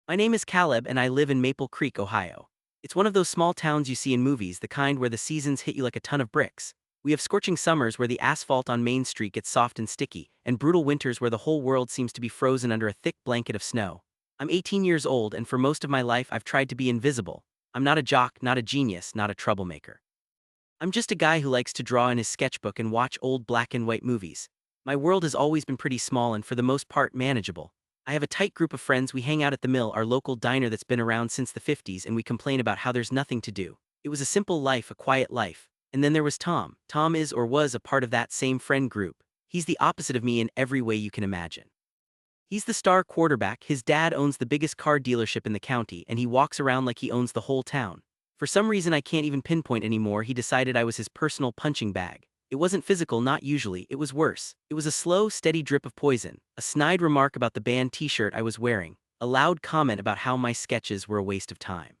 My name is Caleb and I live in Maple Creek, Ohio. It's one of those small towns you see in movies, the kind where the seasons hit you like a ton of bricks. We have scorching summers where the asphalt on Main Street gets soft and sticky, and brutal winters where the whole world seems to be frozen under a thick blanket of snow. I'm 18 years old and for most of my life I've tried to be invisible. I'm not a jock, not a genius, not a troublemaker. I'm just a guy who likes to draw in his sketchbook and watch old black and white movies. My world has always been pretty small and for the most part manageable. I have a tight group of friends. We hang out at the Mill, our local diner that's been around since the 50s, and we complain about how there's nothing to do. It was a simple life, a quiet life. And then there was Tom. Tom is or was a part of that same friend group. He's the opposite of me in every way you can imagine. He's the star quarterback. His dad owns the biggest car dealership in the county, and he walks around like he owns the whole town. For some reason I can't even pinpoint anymore, he decided I was his personal punching bag. It wasn't physical, not usually, it was worse. It was a slow, steady drip of poison, a snide remark about the band t-shirt I was wearing, a loud comment about how my sketches were a waste of time.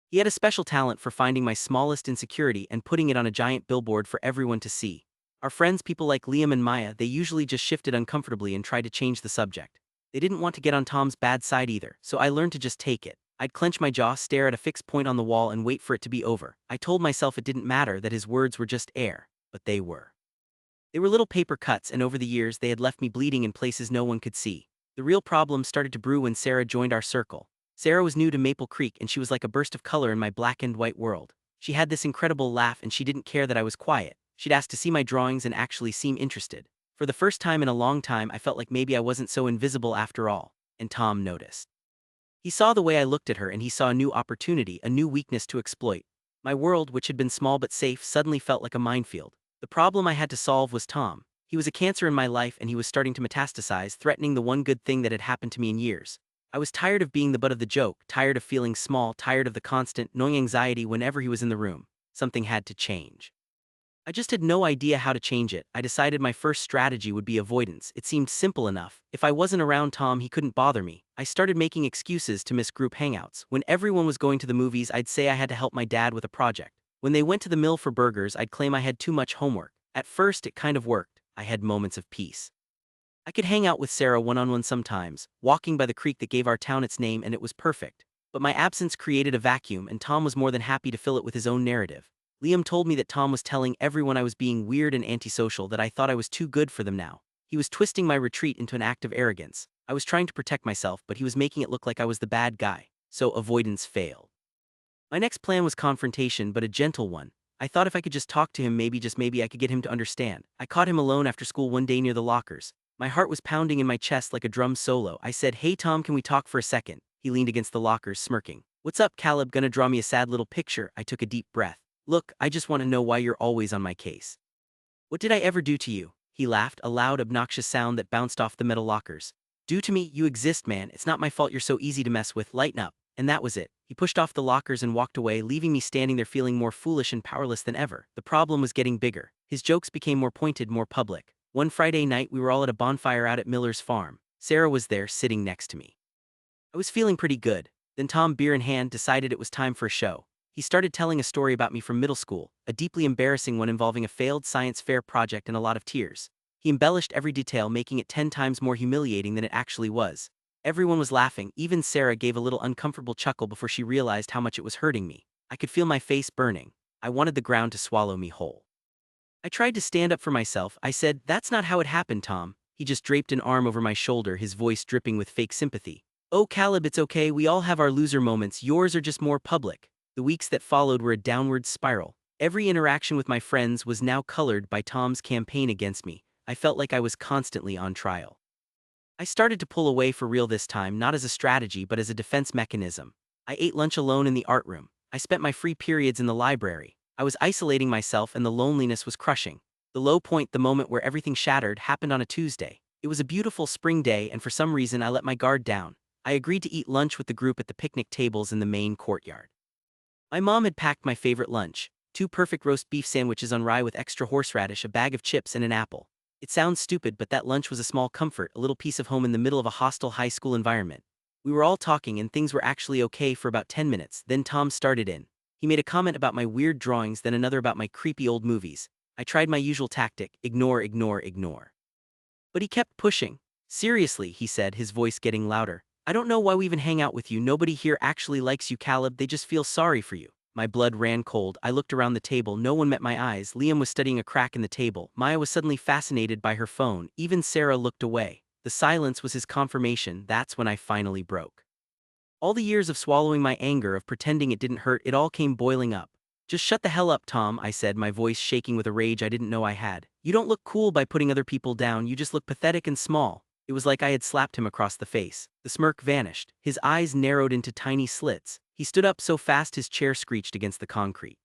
He had a special talent for finding my smallest insecurity and putting it on a giant billboard for everyone to see. Our friends, people like Liam and Maya, they usually just shifted uncomfortably and tried to change the subject. They didn't want to get on Tom's bad side either, so I learned to just take it. I'd clench my jaw, stare at a fixed point on the wall and wait for it to be over. I told myself it didn't matter, that his words were just air, but they were. They were little paper cuts, and over the years they had left me bleeding in places no one could see. The real problem started to brew when Sarah joined our circle. Sarah was new to Maple Creek and she was like a burst of color in my black and white world. She had this incredible laugh and she didn't care that I was quiet. She'd ask to see my drawings and actually seem interested. For the first time in a long time I felt like maybe I wasn't so invisible after all, and Tom noticed. He saw the way I looked at her and he saw a new opportunity, a new weakness to exploit. My world, which had been small but safe, suddenly felt like a minefield. The problem I had to solve was Tom. He was a cancer in my life and he was starting to metastasize, threatening the one good thing that had happened to me in years. I was tired of being the butt of the joke, tired of feeling small, tired of the constant, gnawing anxiety whenever he was in the room. Something had to change. I just had no idea how to change it. I decided my first strategy would be avoidance. It seemed simple enough. If I wasn't around Tom, he couldn't bother me. I started making excuses to miss group hangouts. When everyone was going to the movies, I'd say I had to help my dad with a project. When they went to the Mill for burgers, I'd claim I had too much homework. At first, it kind of worked. I had moments of peace. I could hang out with Sarah one-on-one sometimes, walking by the creek that gave our town its name, and it was perfect. But my absence created a vacuum, and Tom was more than happy to fill it with his own narrative. Liam told me that Tom was telling everyone I was being weird and antisocial, that I thought I was too good for them now. He was twisting my retreat into an act of arrogance. I was trying to protect myself, but he was making it look like I was the bad guy. So avoidance failed. My next plan was confrontation, but a gentle one. I thought if I could just talk to him, maybe, just maybe, I could get him to understand. I caught him alone after school one day near the lockers. My heart was pounding in my chest like a drum solo. I said, "Hey Tom, can we talk for a second?" He leaned against the lockers, smirking. "What's up, Caleb? Gonna draw me a sad little picture?" I took a deep breath. "Look, I just want to know why you're always on my case." "What did I ever do to you?" He laughed, a loud, obnoxious sound that bounced off the metal lockers. "Do to me? You exist, man. It's not my fault you're so easy to mess with. Lighten up." And that was it. He pushed off the lockers and walked away, leaving me standing there feeling more foolish and powerless than ever. The problem was getting bigger. His jokes became more pointed, more public. One Friday night, we were all at a bonfire out at Miller's farm. Sarah was there, sitting next to me. I was feeling pretty good. Then Tom, beer in hand, decided it was time for a show. He started telling a story about me from middle school, a deeply embarrassing one involving a failed science fair project and a lot of tears. He embellished every detail, making it 10 times more humiliating than it actually was. Everyone was laughing. Even Sarah gave a little uncomfortable chuckle before she realized how much it was hurting me. I could feel my face burning. I wanted the ground to swallow me whole. I tried to stand up for myself. I said, "That's not how it happened, Tom." He just draped an arm over my shoulder, his voice dripping with fake sympathy. "Oh, Caleb, it's okay. We all have our loser moments. Yours are just more public." The weeks that followed were a downward spiral. Every interaction with my friends was now colored by Tom's campaign against me. I felt like I was constantly on trial. I started to pull away for real this time, not as a strategy but as a defense mechanism. I ate lunch alone in the art room. I spent my free periods in the library. I was isolating myself and the loneliness was crushing. The low point, the moment where everything shattered, happened on a Tuesday. It was a beautiful spring day and for some reason I let my guard down. I agreed to eat lunch with the group at the picnic tables in the main courtyard. My mom had packed my favorite lunch: 2 perfect roast beef sandwiches on rye with extra horseradish, a bag of chips, and an apple. It sounds stupid, but that lunch was a small comfort, a little piece of home in the middle of a hostile high school environment. We were all talking and things were actually okay for about 10 minutes, then Tom started in. He made a comment about my weird drawings, then another about my creepy old movies. I tried my usual tactic: ignore, ignore, ignore. But he kept pushing. "Seriously," he said, his voice getting louder, I don't know why we even hang out with you. Nobody here actually likes you, Caleb. They just feel sorry for you. My blood ran cold. I looked around the table. No one met my eyes. Liam was studying a crack in the table. Maya was suddenly fascinated by her phone. Even Sarah looked away. The silence was his confirmation. That's when I finally broke. All the years of swallowing my anger, of pretending it didn't hurt, it all came boiling up. Just shut the hell up, Tom, I said, my voice shaking with a rage I didn't know I had. You don't look cool by putting other people down, you just look pathetic and small. It was like I had slapped him across the face. The smirk vanished. His eyes narrowed into tiny slits. He stood up so fast his chair screeched against the concrete.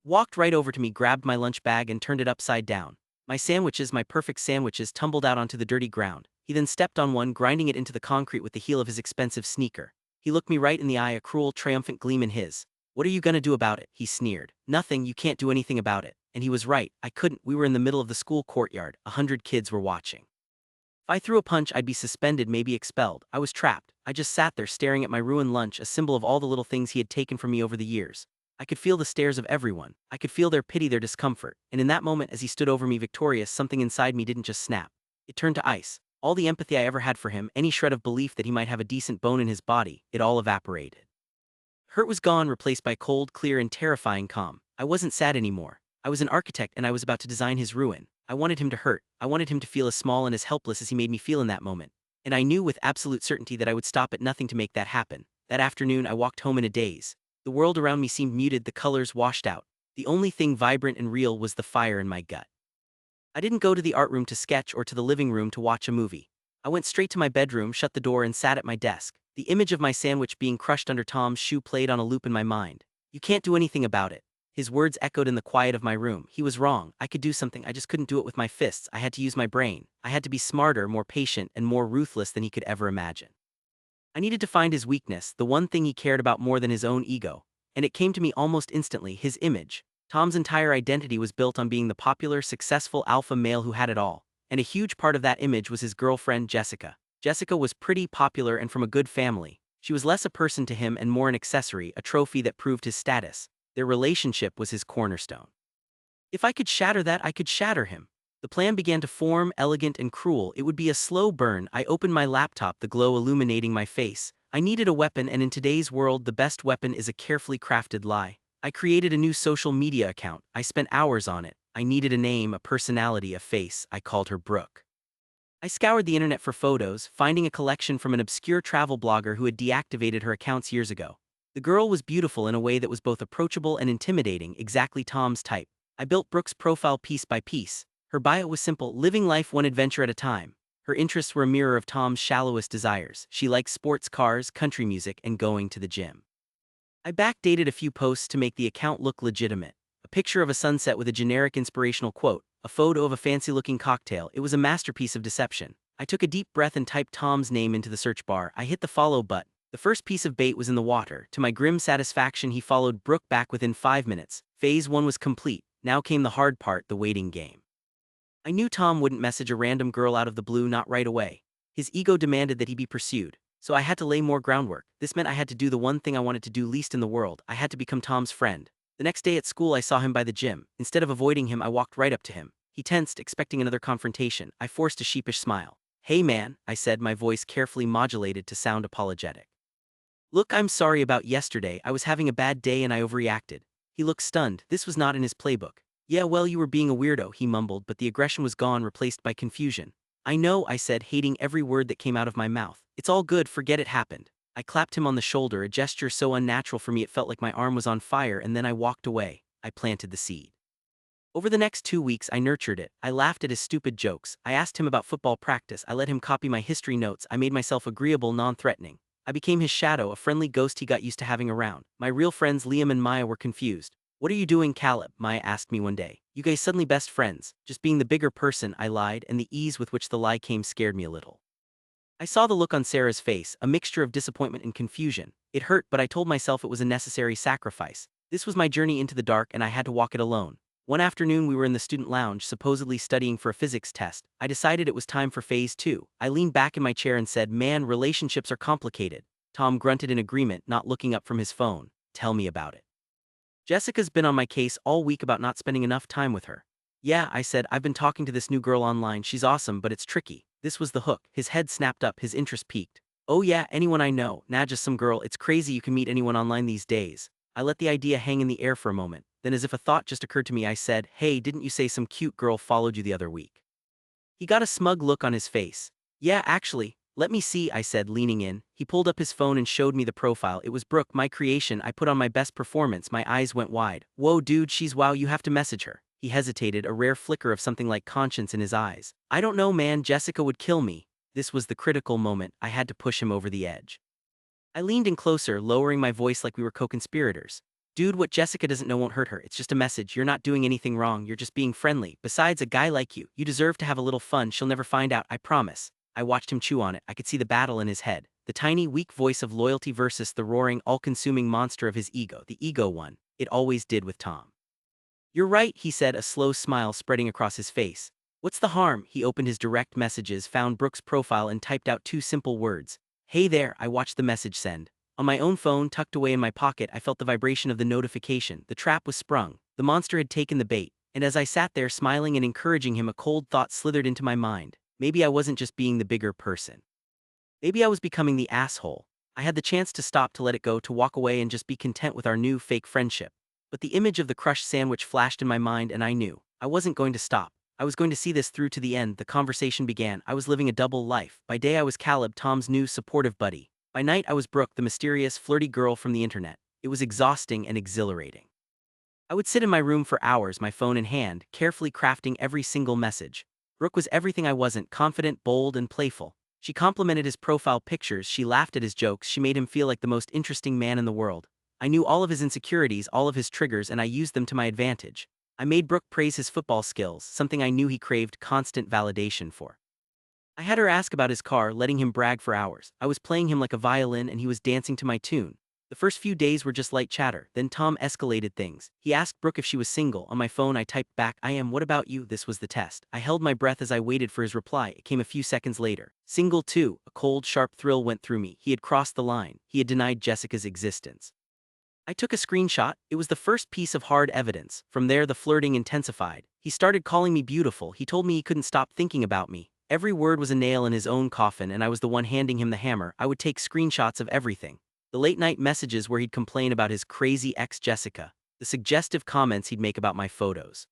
Walked right over to me, grabbed my lunch bag and turned it upside down. My sandwiches, my perfect sandwiches, tumbled out onto the dirty ground. He then stepped on one, grinding it into the concrete with the heel of his expensive sneaker. He looked me right in the eye, a cruel, triumphant gleam in his. What are you gonna do about it? He sneered. Nothing, you can't do anything about it. And he was right, I couldn't. We were in the middle of the school courtyard. 100 kids were watching. If I threw a punch, I'd be suspended, maybe expelled. I was trapped. I just sat there staring at my ruined lunch, a symbol of all the little things he had taken from me over the years. I could feel the stares of everyone. I could feel their pity, their discomfort. And in that moment, as he stood over me victorious, something inside me didn't just snap. It turned to ice. All the empathy I ever had for him, any shred of belief that he might have a decent bone in his body, it all evaporated. Hurt was gone, replaced by cold, clear, and terrifying calm. I wasn't sad anymore. I was an architect and I was about to design his ruin. I wanted him to hurt. I wanted him to feel as small and as helpless as he made me feel in that moment. And I knew with absolute certainty that I would stop at nothing to make that happen. That afternoon, I walked home in a daze. The world around me seemed muted, the colors washed out. The only thing vibrant and real was the fire in my gut. I didn't go to the art room to sketch or to the living room to watch a movie. I went straight to my bedroom, shut the door, and sat at my desk. The image of my sandwich being crushed under Tom's shoe played on a loop in my mind. You can't do anything about it. His words echoed in the quiet of my room. He was wrong. I could do something, I just couldn't do it with my fists. I had to use my brain. I had to be smarter, more patient, and more ruthless than he could ever imagine. I needed to find his weakness, the one thing he cared about more than his own ego. And it came to me almost instantly, his image. Tom's entire identity was built on being the popular, successful alpha male who had it all. And a huge part of that image was his girlfriend, Jessica. Jessica was pretty, popular, and from a good family. She was less a person to him and more an accessory, a trophy that proved his status. Their relationship was his cornerstone. If I could shatter that, I could shatter him. The plan began to form, elegant and cruel. It would be a slow burn. I opened my laptop, the glow illuminating my face. I needed a weapon, and in today's world, the best weapon is a carefully crafted lie. I created a new social media account. I spent hours on it. I needed a name, a personality, a face. I called her Brooke. I scoured the internet for photos, finding a collection from an obscure travel blogger who had deactivated her accounts years ago. The girl was beautiful in a way that was both approachable and intimidating, exactly Tom's type. I built Brooke's profile piece by piece. Her bio was simple, living life one adventure at a time. Her interests were a mirror of Tom's shallowest desires. She liked sports cars, country music, and going to the gym. I backdated a few posts to make the account look legitimate. A picture of a sunset with a generic inspirational quote, a photo of a fancy-looking cocktail. It was a masterpiece of deception. I took a deep breath and typed Tom's name into the search bar. I hit the follow button. The first piece of bait was in the water. To my grim satisfaction, he followed Brooke back within 5 minutes. Phase 1 was complete. Now came the hard part, the waiting game. I knew Tom wouldn't message a random girl out of the blue, not right away. His ego demanded that he be pursued. So I had to lay more groundwork. This meant I had to do the one thing I wanted to do least in the world. I had to become Tom's friend. The next day at school, I saw him by the gym. Instead of avoiding him, I walked right up to him. He tensed, expecting another confrontation. I forced a sheepish smile. "Hey man," I said, my voice carefully modulated to sound apologetic. "Look, I'm sorry about yesterday. I was having a bad day and I overreacted." He looked stunned. This was not in his playbook. "Yeah, well, you were being a weirdo," he mumbled, but the aggression was gone, replaced by confusion. "I know," I said, hating every word that came out of my mouth. "It's all good, forget it happened." I clapped him on the shoulder, a gesture so unnatural for me it felt like my arm was on fire, and then I walked away. I planted the seed. Over the next 2 weeks, I nurtured it. I laughed at his stupid jokes. I asked him about football practice. I let him copy my history notes. I made myself agreeable, non-threatening. I became his shadow, a friendly ghost he got used to having around. My real friends Liam and Maya were confused. "What are you doing, Caleb?" Maya asked me one day. "You guys suddenly best friends." "Just being the bigger person," I lied, and the ease with which the lie came scared me a little. I saw the look on Sarah's face, a mixture of disappointment and confusion. It hurt, but I told myself it was a necessary sacrifice. This was my journey into the dark, and I had to walk it alone. One afternoon, we were in the student lounge, supposedly studying for a physics test. I decided it was time for phase 2. I leaned back in my chair and said, "Man, relationships are complicated." Tom grunted in agreement, not looking up from his phone. "Tell me about it." "Jessica's been on my case all week about not spending enough time with her." "Yeah," I said, "I've been talking to this new girl online. She's awesome, but it's tricky." This was the hook. His head snapped up, his interest peaked. Oh yeah, anyone I know, not just some girl. It's crazy you can meet anyone online these days. I let the idea hang in the air for a moment. Then as if a thought just occurred to me, I said, hey, didn't you say some cute girl followed you the other week? He got a smug look on his face. Yeah, actually. Let me see, I said, leaning in. He pulled up his phone and showed me the profile. It was Brooke, my creation. I put on my best performance. My eyes went wide. Whoa, dude, she's wow, you have to message her. He hesitated, a rare flicker of something like conscience in his eyes. I don't know, man, Jessica would kill me. This was the critical moment. I had to push him over the edge. I leaned in closer, lowering my voice like we were co-conspirators. Dude, what Jessica doesn't know won't hurt her. It's just a message. You're not doing anything wrong. You're just being friendly. Besides, a guy like you deserve to have a little fun. She'll never find out, I promise. I watched him chew on it. I could see the battle in his head. The tiny, weak voice of loyalty versus the roaring, all-consuming monster of his ego. The ego won. It always did with Tom. You're right, he said, a slow smile spreading across his face. What's the harm? He opened his direct messages, found Brooke's profile and typed out two simple words. Hey there, I watched the message send. On my own phone, tucked away in my pocket, I felt the vibration of the notification. The trap was sprung. The monster had taken the bait. And as I sat there smiling and encouraging him, a cold thought slithered into my mind. Maybe I wasn't just being the bigger person. Maybe I was becoming the asshole. I had the chance to stop, to let it go, to walk away and just be content with our new fake friendship. But the image of the crushed sandwich flashed in my mind and I knew. I wasn't going to stop. I was going to see this through to the end. The conversation began. I was living a double life. By day I was Caleb, Tom's new supportive buddy. By night I was Brooke, the mysterious, flirty girl from the internet. It was exhausting and exhilarating. I would sit in my room for hours, my phone in hand, carefully crafting every single message. Brooke was everything I wasn't: confident, bold, and playful. She complimented his profile pictures, she laughed at his jokes, she made him feel like the most interesting man in the world. I knew all of his insecurities, all of his triggers, and I used them to my advantage. I made Brooke praise his football skills, something I knew he craved constant validation for. I had her ask about his car, letting him brag for hours. I was playing him like a violin and he was dancing to my tune. The first few days were just light chatter, then Tom escalated things. He asked Brooke if she was single. On my phone I typed back, I am. What about you? This was the test. I held my breath as I waited for his reply. It came a few seconds later. Single too. A cold, sharp thrill went through me. He had crossed the line. He had denied Jessica's existence. I took a screenshot. It was the first piece of hard evidence. From there the flirting intensified. He started calling me beautiful. He told me he couldn't stop thinking about me. Every word was a nail in his own coffin and I was the one handing him the hammer. I would take screenshots of everything. The late-night messages where he'd complain about his crazy ex Jessica. The suggestive comments he'd make about my photos.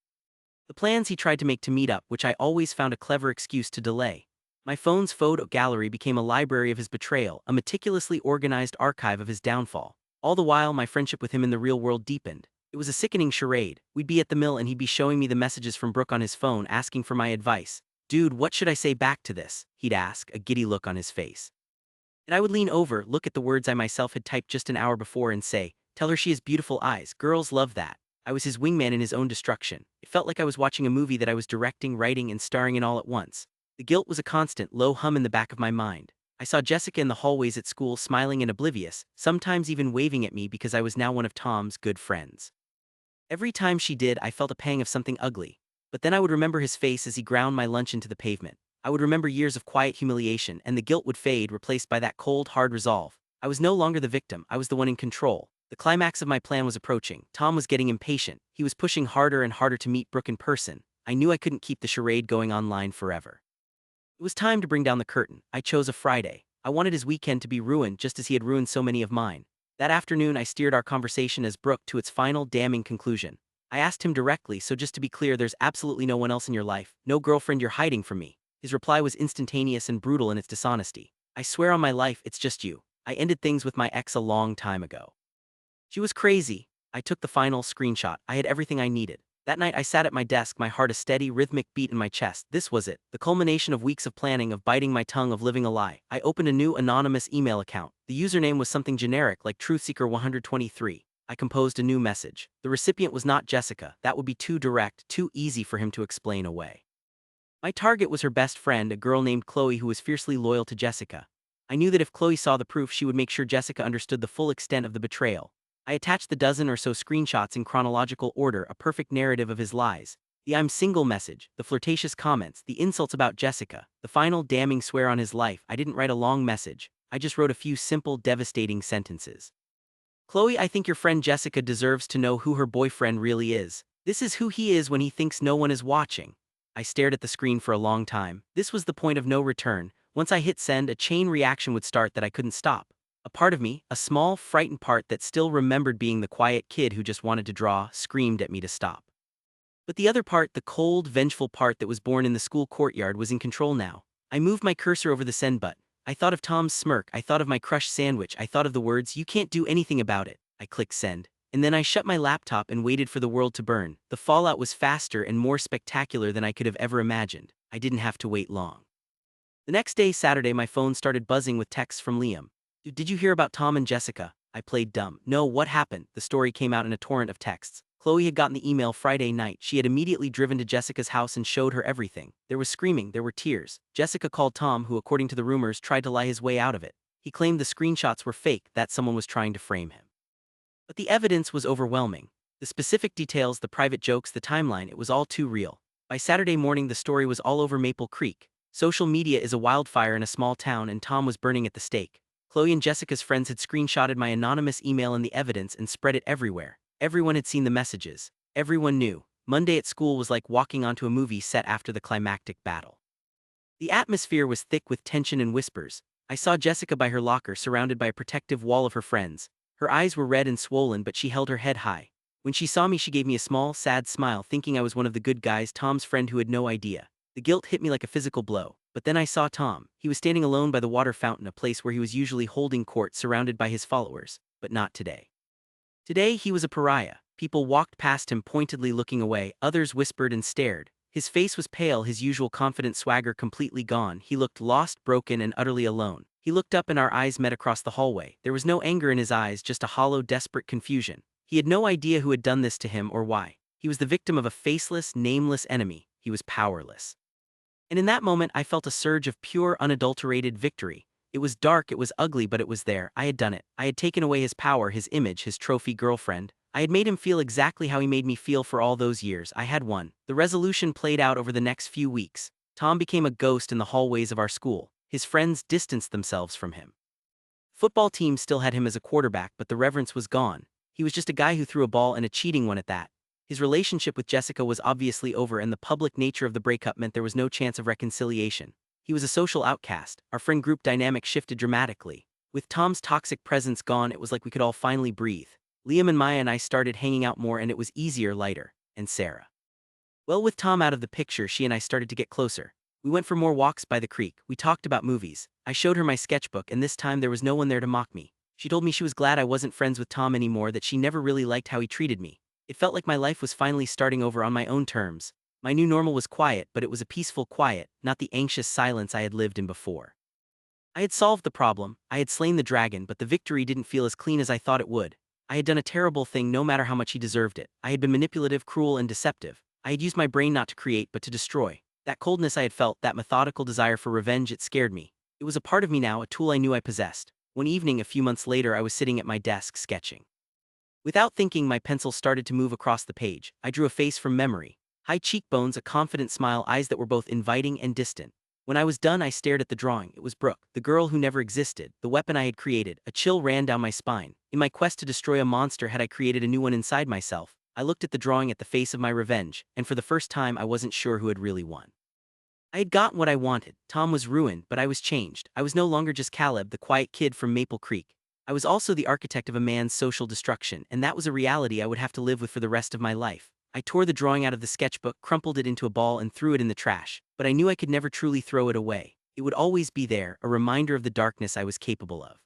The plans he tried to make to meet up, which I always found a clever excuse to delay. My phone's photo gallery became a library of his betrayal, a meticulously organized archive of his downfall. All the while, my friendship with him in the real world deepened. It was a sickening charade. We'd be at the mill and he'd be showing me the messages from Brooke on his phone, asking for my advice. Dude, what should I say back to this? He'd ask, a giddy look on his face. And I would lean over, look at the words I myself had typed just an hour before and say, tell her she has beautiful eyes, girls love that. I was his wingman in his own destruction. It felt like I was watching a movie that I was directing, writing, and starring in all at once. The guilt was a constant, low hum in the back of my mind. I saw Jessica in the hallways at school, smiling and oblivious, sometimes even waving at me because I was now one of Tom's good friends. Every time she did, I felt a pang of something ugly. But then I would remember his face as he ground my lunch into the pavement. I would remember years of quiet humiliation, and the guilt would fade, replaced by that cold, hard resolve. I was no longer the victim, I was the one in control. The climax of my plan was approaching. Tom was getting impatient. He was pushing harder and harder to meet Brooke in person. I knew I couldn't keep the charade going online forever. It was time to bring down the curtain. I chose a Friday. I wanted his weekend to be ruined just as he had ruined so many of mine. That afternoon I steered our conversation as Brooke to its final damning conclusion. I asked him directly, so just to be clear, there's absolutely no one else in your life, no girlfriend you're hiding from me. His reply was instantaneous and brutal in its dishonesty. I swear on my life, it's just you. I ended things with my ex a long time ago. She was crazy. I took the final screenshot. I had everything I needed. That night I sat at my desk, my heart a steady, rhythmic beat in my chest. This was it, the culmination of weeks of planning, of biting my tongue, of living a lie. I opened a new anonymous email account. The username was something generic like Truthseeker123. I composed a new message. The recipient was not Jessica. That would be too direct, too easy for him to explain away. My target was her best friend, a girl named Chloe who was fiercely loyal to Jessica. I knew that if Chloe saw the proof, she would make sure Jessica understood the full extent of the betrayal. I attached the dozen or so screenshots in chronological order, a perfect narrative of his lies. The I'm single message, the flirtatious comments, the insults about Jessica, the final damning swear on his life. I didn't write a long message. I just wrote a few simple, devastating sentences. Chloe, I think your friend Jessica deserves to know who her boyfriend really is. This is who he is when he thinks no one is watching. I stared at the screen for a long time. This was the point of no return. Once I hit send, a chain reaction would start that I couldn't stop. A part of me, a small, frightened part that still remembered being the quiet kid who just wanted to draw, screamed at me to stop. But the other part, the cold, vengeful part that was born in the school courtyard, was in control now. I moved my cursor over the send button. I thought of Tom's smirk, I thought of my crushed sandwich, I thought of the words, "You can't do anything about it." I clicked send. And then I shut my laptop and waited for the world to burn. The fallout was faster and more spectacular than I could have ever imagined. I didn't have to wait long. The next day, Saturday, my phone started buzzing with texts from Liam. Did you hear about Tom and Jessica?" I played dumb. "No, what happened?" The story came out in a torrent of texts. Chloe had gotten the email Friday night. She had immediately driven to Jessica's house and showed her everything. There was screaming, there were tears. Jessica called Tom, who, according to the rumors, tried to lie his way out of it. He claimed the screenshots were fake, that someone was trying to frame him. But the evidence was overwhelming. The specific details, the private jokes, the timeline, it was all too real. By Saturday morning, the story was all over Maple Creek. Social media is a wildfire in a small town, and Tom was burning at the stake. Chloe and Jessica's friends had screenshotted my anonymous email and the evidence and spread it everywhere. Everyone had seen the messages. Everyone knew. Monday at school was like walking onto a movie set after the climactic battle. The atmosphere was thick with tension and whispers. I saw Jessica by her locker, surrounded by a protective wall of her friends. Her eyes were red and swollen, but she held her head high. When she saw me, she gave me a small, sad smile, thinking I was one of the good guys, Tom's friend who had no idea. The guilt hit me like a physical blow. But then I saw Tom. He was standing alone by the water fountain, a place where he was usually holding court, surrounded by his followers. But not today. Today he was a pariah. People walked past him pointedly looking away, others whispered and stared. His face was pale, his usual confident swagger completely gone. He looked lost, broken, and utterly alone. He looked up and our eyes met across the hallway. There was no anger in his eyes, just a hollow, desperate confusion. He had no idea who had done this to him or why. He was the victim of a faceless, nameless enemy. He was powerless. And in that moment, I felt a surge of pure, unadulterated victory. It was dark, it was ugly, but it was there. I had done it. I had taken away his power, his image, his trophy girlfriend. I had made him feel exactly how he made me feel for all those years. I had won. The resolution played out over the next few weeks. Tom became a ghost in the hallways of our school. His friends distanced themselves from him. Football teams still had him as a quarterback, but the reverence was gone. He was just a guy who threw a ball, and a cheating one at that. His relationship with Jessica was obviously over, and the public nature of the breakup meant there was no chance of reconciliation. He was a social outcast. Our friend group dynamic shifted dramatically. With Tom's toxic presence gone, it was like we could all finally breathe. Liam and Maya and I started hanging out more, and it was easier, lighter. And Sarah. Well, with Tom out of the picture, she and I started to get closer. We went for more walks by the creek. We talked about movies. I showed her my sketchbook, and this time there was no one there to mock me. She told me she was glad I wasn't friends with Tom anymore, that she never really liked how he treated me. It felt like my life was finally starting over on my own terms. My new normal was quiet, but it was a peaceful quiet, not the anxious silence I had lived in before. I had solved the problem, I had slain the dragon, but the victory didn't feel as clean as I thought it would. I had done a terrible thing, no matter how much he deserved it. I had been manipulative, cruel, and deceptive. I had used my brain not to create, but to destroy. That coldness I had felt, that methodical desire for revenge, it scared me. It was a part of me now, a tool I knew I possessed. One evening, a few months later, I was sitting at my desk sketching. Without thinking, my pencil started to move across the page. I drew a face from memory. High cheekbones, a confident smile, eyes that were both inviting and distant. When I was done, I stared at the drawing. It was Brooke, the girl who never existed, the weapon I had created. A chill ran down my spine. In my quest to destroy a monster, had I created a new one inside myself? I looked at the drawing, at the face of my revenge, and for the first time I wasn't sure who had really won. I had gotten what I wanted. Tom was ruined, but I was changed. I was no longer just Caleb, the quiet kid from Maple Creek. I was also the architect of a man's social destruction, and that was a reality I would have to live with for the rest of my life. I tore the drawing out of the sketchbook, crumpled it into a ball, and threw it in the trash. But I knew I could never truly throw it away. It would always be there, a reminder of the darkness I was capable of.